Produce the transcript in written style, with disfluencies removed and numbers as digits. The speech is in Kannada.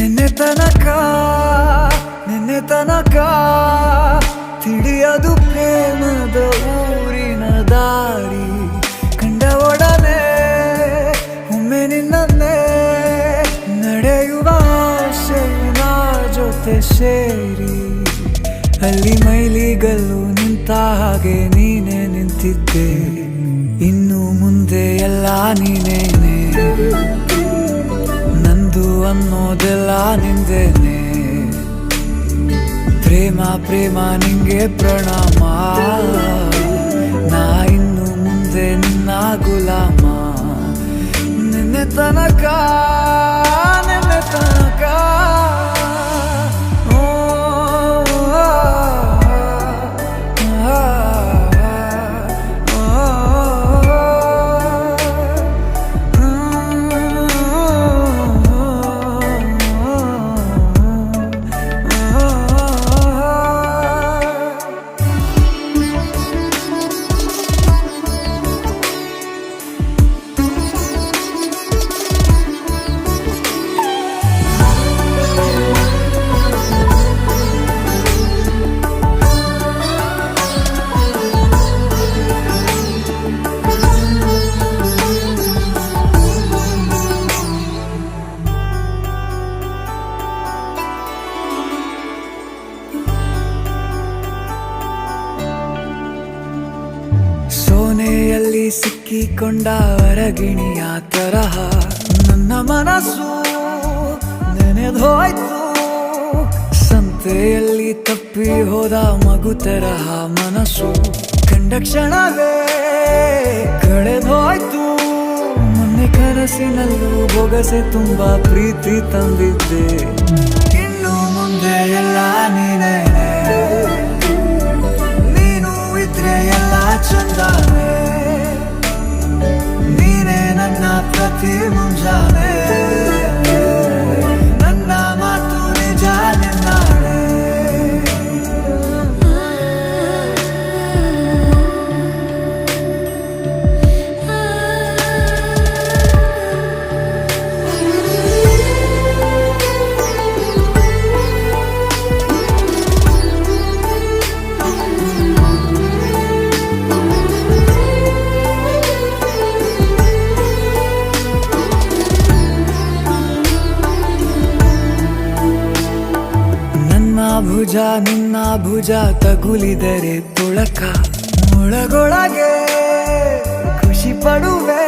ನಿನ್ನೆ ತನಕ ತಿಳಿಯದು ಪ್ರೇಮದ ಊರಿನ ದಾರಿ ಕಂಡ ಒಡನೆ ಒಮ್ಮೆ ನಿನ್ನೇ ನಡೆಯುವ ಆಸೆಯ ಜೊತೆ ಸೇರಿ ಅಲ್ಲಿ ಮೈಲಿಗಲ್ಲು ನಿಂತ ಹಾಗೆ ನೀನೆ ನಿಂತಿದ್ದೆ. ಇನ್ನು ಮುಂದೆ ಎಲ್ಲ ನೀನೇನೆ, ನಂದು ಅನ್ನೋದೆಲ್ಲ ನಿಂದೇನೆ. ಪ್ರೇಮ ಪ್ರೇಮ ನಿಂಗೆ ಪ್ರಣಾಮ, ನಾ ಇನ್ನು ಮುಂದೆ ನಿನ್ನ ಗುಲಾಮ. ನಿನ್ನೆ ತನಕ ಸೋನೆಯಲ್ಲಿ ಸಿಕ್ಕಿಕೊಂಡ ಹೊರಗಿಣಿಯ ತರಹ ನನ್ನ ಮನಸ್ಸು ನೆನೆದೋಯ್ತು. ಸಂತೆಯಲ್ಲಿ ತಪ್ಪಿ ಹೋದ ಮಗು ತರಹ ಮನಸ್ಸು ಕಂಡ ಕ್ಷಣವೇ ಕಳೆದೋಯ್ತು. ಮೊನ್ನೆ ಕನಸಿನಲ್ಲೂ ಬೊಗಸೆ ತುಂಬಾ ಪ್ರೀತಿ ತಂದಿದ್ದೆ. ಇನ್ನು ಮುಂದೆ ಎಲ್ಲ ನೀನೇ, ನೀನು ಇದ್ರೆ ಎಲ್ಲ ಚಂದಾನೆ. ನೀನೇ ನನ್ನ ಪ್ರತಿ ಮುಂಜಾನೆ, ನನ್ನ ಮಾತು ನಿಜ ನಿನ್ನಾಳೆ. ಭುಜ ನಿನ್ನ ಭುಜ ತಗುಲಿದರೆ ತುಳಕ, ಒಳಗೊಳಗೆ ಖುಷಿ ಪಡುವೆ.